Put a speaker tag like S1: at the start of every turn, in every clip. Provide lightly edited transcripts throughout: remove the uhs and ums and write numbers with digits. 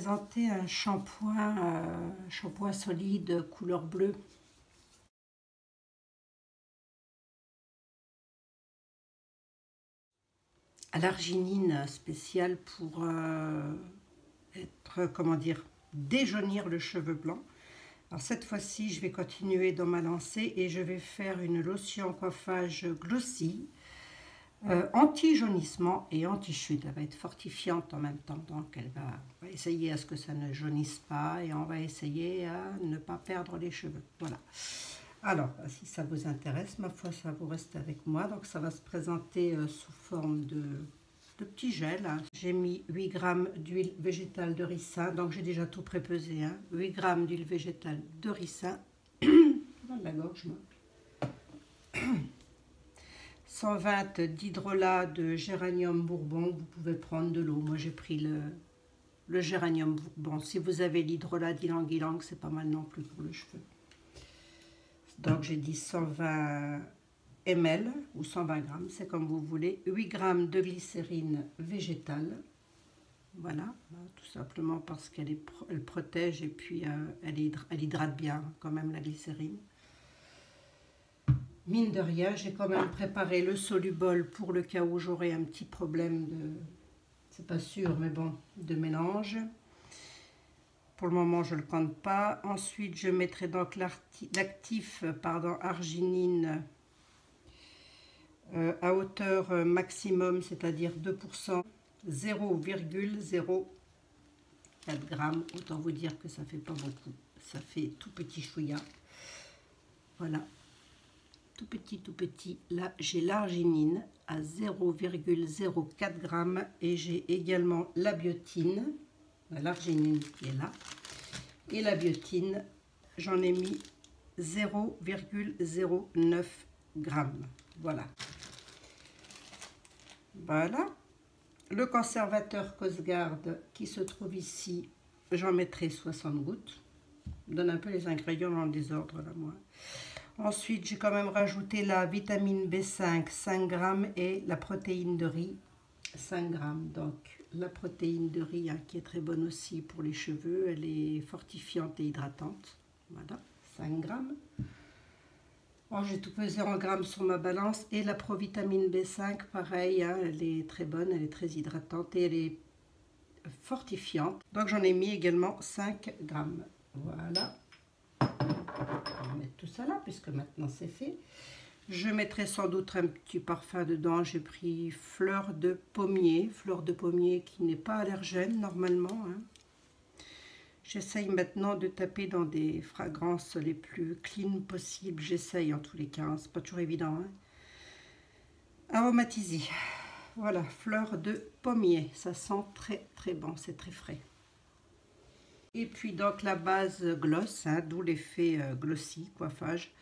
S1: présenter un shampoing, solide couleur bleue. À l'arginine spéciale pour comment dire, déjaunir le cheveu blanc. Alors cette fois-ci, je vais continuer dans ma lancée et je vais faire une lotion coiffage glossy, anti-jaunissement et anti-chute. Elle va être fortifiante en même temps, donc on va essayer à ce que ça ne jaunisse pas et on va essayer à ne pas perdre les cheveux. Voilà. Alors, si ça vous intéresse, ma foi, ça vous reste avec moi. Donc ça va se présenter sous forme de petits gels. J'ai mis 8 g d'huile végétale de ricin, donc j'ai déjà tout prépesé. 8 g d'huile végétale de ricin. Dans la gorge, moi. 120 d'hydrolat de géranium bourbon. Vous pouvez prendre de l'eau. Moi, j'ai pris le géranium bourbon. Si vous avez l'hydrolat d'ylang-ylang, c'est pas mal non plus pour le cheveu. Donc, j'ai dit 120 ml ou 120 g, c'est comme vous voulez. 8 g de glycérine végétale. Voilà, tout simplement parce qu'elle protège et puis elle hydrate bien quand même la glycérine. Mine de rien, j'ai quand même préparé le solubol pour le cas où j'aurais un petit problème de, c'est pas sûr, mais bon, de mélange. Pour le moment, je ne le compte pas. Ensuite, je mettrai donc l'actif arginine à hauteur maximum, c'est-à-dire 2%, 0,04 g. Autant vous dire que ça fait pas beaucoup. Ça fait tout petit chouïa. Voilà. Tout petit. Là, j'ai l'arginine à 0,04 g et j'ai également la biotine. L'arginine qui est là. Et la biotine, j'en ai mis 0,09 g. Voilà. Voilà. Le conservateur Cosgard qui se trouve ici, j'en mettrai 60 gouttes. Je donne un peu les ingrédients dans le désordre là, moi. Ensuite, j'ai quand même rajouté la vitamine B5, 5 g, et la protéine de riz, 5 g. Donc, la protéine de riz qui est très bonne aussi pour les cheveux, elle est fortifiante et hydratante. Voilà, 5 g. J'ai tout pesé en grammes sur ma balance. Et la provitamine B5, pareil, elle est très bonne, elle est très hydratante et elle est fortifiante. Donc, j'en ai mis également 5 g. Voilà. On va mettre tout ça là, puisque maintenant c'est fait. Je mettrai sans doute un petit parfum dedans. J'ai pris fleur de pommier qui n'est pas allergène normalement. J'essaye maintenant de taper dans des fragrances les plus clean possibles. J'essaye en tous les cas, c'est pas toujours évident. Aromatisé. Voilà, fleur de pommier. Ça sent très très bon, c'est très frais. Et puis donc la base gloss, d'où l'effet glossy, coiffage.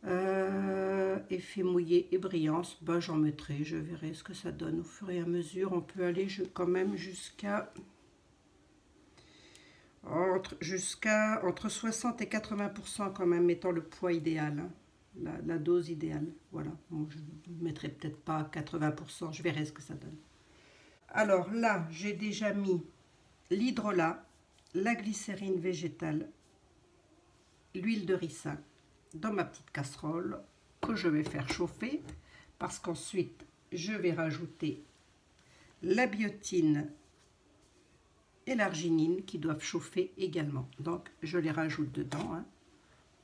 S1: Effet mouillé et brillance, j'en mettrai, je verrai ce que ça donne au fur et à mesure. On peut aller quand même jusqu'à entre 60 et 80% quand même, étant le poids idéal, la dose idéale. Voilà, bon, je ne mettrai peut-être pas 80%, je verrai ce que ça donne. Alors là, j'ai déjà mis l'hydrolat, la glycérine végétale, l'huile de ricin dans ma petite casserole que je vais faire chauffer, parce qu'ensuite je vais rajouter la biotine et l'arginine qui doivent chauffer également. Donc je les rajoute dedans.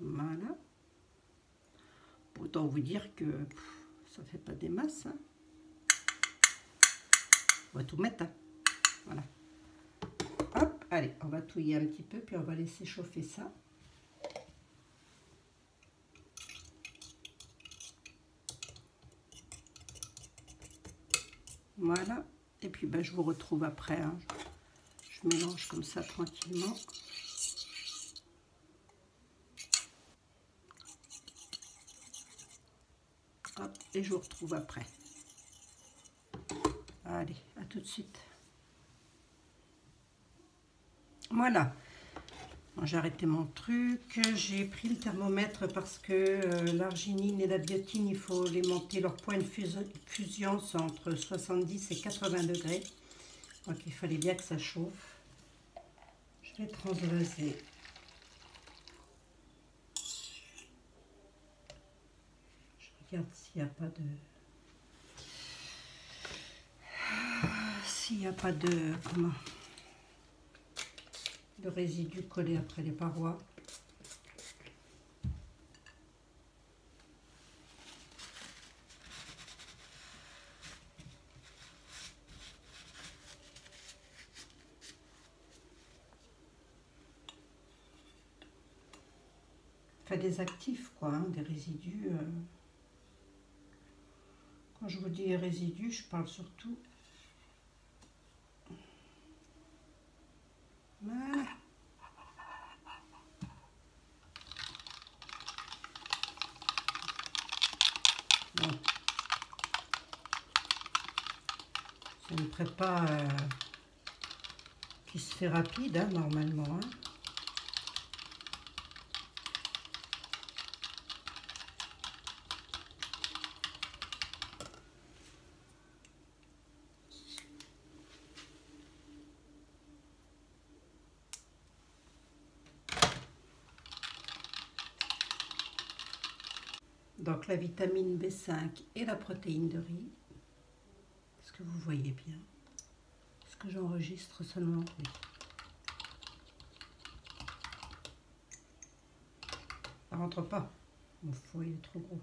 S1: Voilà. Autant vous dire que ça fait pas des masses. On va tout mettre. Voilà. Hop, allez, on va touiller un petit peu, puis on va laisser chauffer ça. Voilà, et puis je vous retrouve après. Je mélange comme ça tranquillement. Hop, et je vous retrouve après. Allez, à tout de suite. Voilà. J'ai arrêté mon truc, j'ai pris le thermomètre parce que l'arginine et la biotine, il faut les monter, leur point de fusion c'est entre 70 et 80 degrés. Donc il fallait bien que ça chauffe. Je vais transvaser. Je regarde s'il n'y a pas de... S'il n'y a pas de... Comment? De résidus collés après les parois. Enfin, des actifs, quoi, hein, des résidus. Quand je vous dis résidus, je parle surtout... Voilà. Bon. Ça ne prépare qui se fait rapide, hein, normalement. Hein. Donc la vitamine B5 et la protéine de riz. Est-ce que vous voyez bien? Est-ce que j'enregistre seulement? Oui. Ça rentre pas. Mon foie il est trop gros.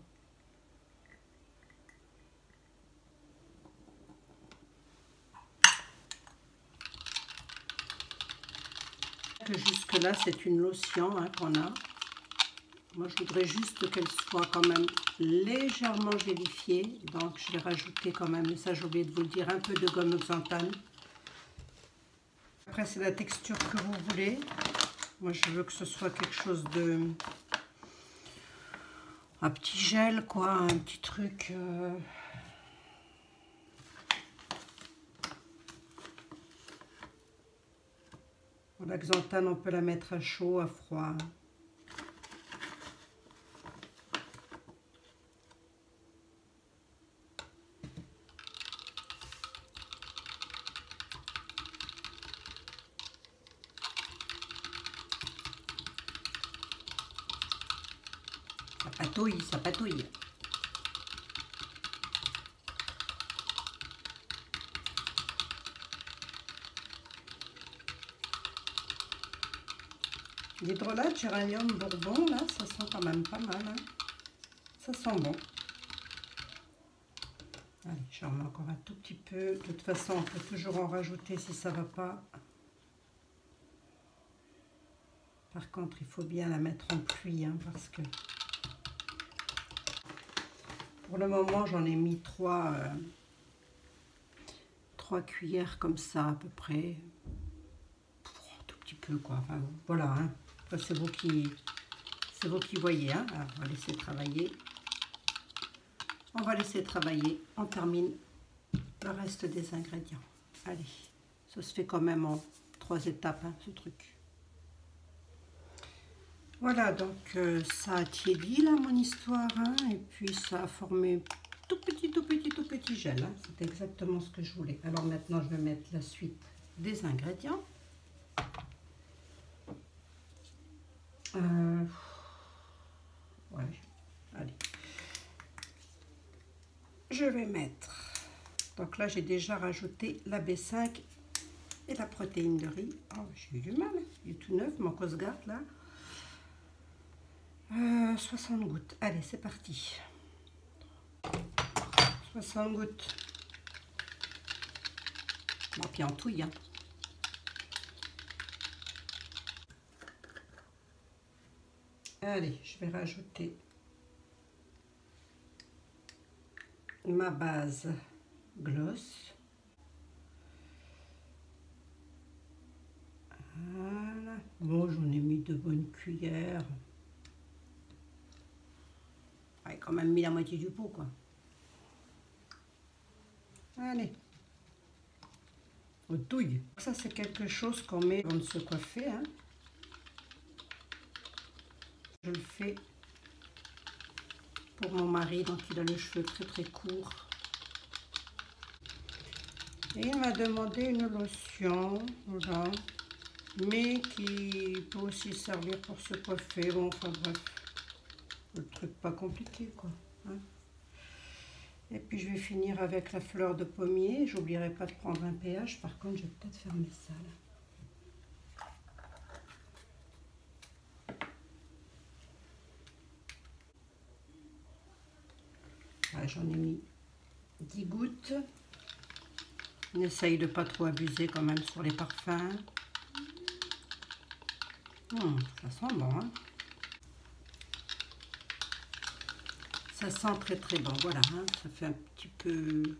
S1: Jusque là c'est une lotion hein, qu'on a. Moi je voudrais juste qu'elle soit quand même légèrement gélifiée. Donc je vais rajouter quand même, et ça j'ai oublié de vous le dire, un peu de gomme oxantane. Après c'est la texture que vous voulez. Moi je veux que ce soit quelque chose de... un petit gel quoi, un petit truc... La xanthane, on peut la mettre à chaud, à froid. Ça patouille, ça patouille. L'hydrolat géranium bourbon, là, ça sent quand même pas mal. Hein. Ça sent bon. Allez, j'en mets encore un tout petit peu. De toute façon, on peut toujours en rajouter si ça va pas. Par contre, il faut bien la mettre en pluie, hein, parce que... Pour le moment, j'en ai mis 3 cuillères comme ça, à peu près. Un tout petit peu, quoi. Enfin, voilà, hein. C'est vous qui voyez. Hein. Alors, on va laisser travailler. On va laisser travailler. On termine le reste des ingrédients. Allez, ça se fait quand même en 3 étapes, hein, ce truc. Voilà, donc ça a tiédi, là, mon histoire. Hein, et puis, ça a formé tout petit gel. Hein. C'était exactement ce que je voulais. Alors maintenant, je vais mettre la suite des ingrédients. Ouais, allez. Je vais mettre... Donc là, j'ai déjà rajouté la B5 et la protéine de riz. Oh, j'ai eu du mal. Il est tout neuf, mon Coast Guard, là. 60 gouttes. Allez, c'est parti. 60 gouttes. Bon, puis en touille, hein. Allez, je vais rajouter ma base gloss. Voilà. Bon, j'en ai mis 2 bonnes cuillères. J'ai quand même mis la moitié du pot, quoi. Allez. Aux touilles. Ça, c'est quelque chose qu'on met avant de se coiffer, hein. Je le fais pour mon mari, donc il a les cheveux très courts. Et il m'a demandé une lotion, voilà, mais qui peut aussi servir pour se coiffer. Bon, enfin bref, le truc pas compliqué quoi. Hein. Et puis je vais finir avec la fleur de pommier. J'oublierai pas de prendre un pH. Par contre, je vais peut-être fermer ça là. Ah, j'en ai mis 10 gouttes. On essaye de pas trop abuser quand même sur les parfums. Ça sent bon, hein. Ça sent très très bon, voilà, hein. Ça fait un petit peu...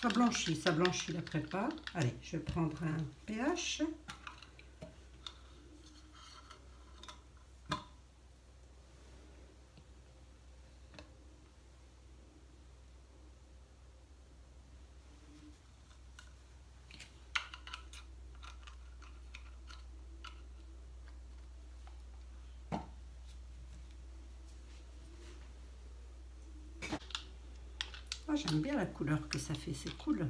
S1: ça blanchit la prépa. Allez, je vais prendre un pH. Ah, j'aime bien la couleur que ça fait, c'est cool.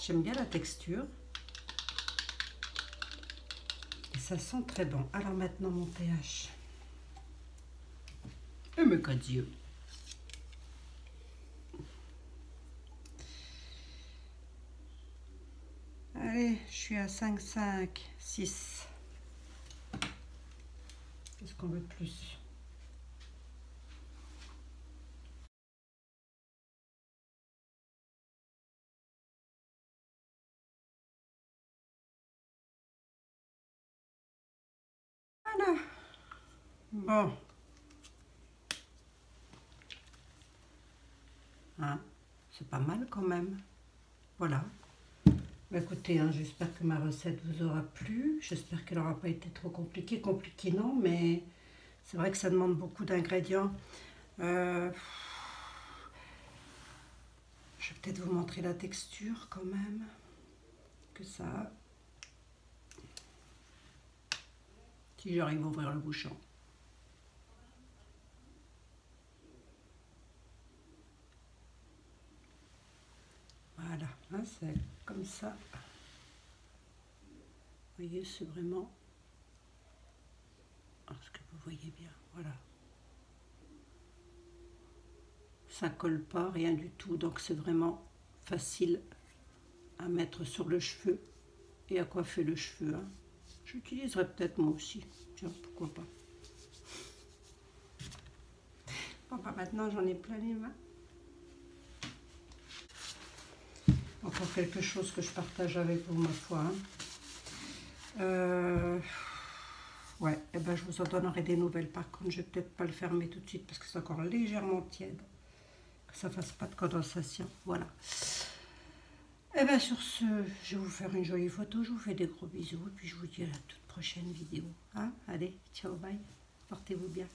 S1: J'aime bien la texture. Et ça sent très bon. Alors maintenant mon pH. Et mes 4 yeux. Allez, je suis à 5,5, 6. Qu'est-ce qu'on veut de plus? Voilà. Bon. Hein, c'est pas mal quand même. Voilà. Bah, écoutez, hein, j'espère que ma recette vous aura plu. J'espère qu'elle n'aura pas été trop compliquée. Compliquée non, mais c'est vrai que ça demande beaucoup d'ingrédients. Je vais peut-être vous montrer la texture quand même. Que ça a. Si j'arrive à ouvrir le bouchon. Voilà, hein, c'est comme ça. Vous voyez, c'est vraiment... Est-ce que vous voyez bien? Voilà. Ça colle pas, rien du tout. Donc c'est vraiment facile à mettre sur le cheveu et à coiffer le cheveu. Hein. J'utiliserai peut-être moi aussi. Tiens, pourquoi pas. Bon, bah maintenant j'en ai plein les mains. Encore quelque chose que je partage avec vous, ma foi. Hein. Ouais, et ben je vous en donnerai des nouvelles. Par contre, je vais peut-être pas le fermer tout de suite parce que c'est encore légèrement tiède. Que ça fasse pas de condensation. Voilà. Et bien sur ce, je vais vous faire une jolie photo. Je vous fais des gros bisous. Et puis je vous dis à la toute prochaine vidéo. Hein. Allez, ciao, bye. Portez-vous bien.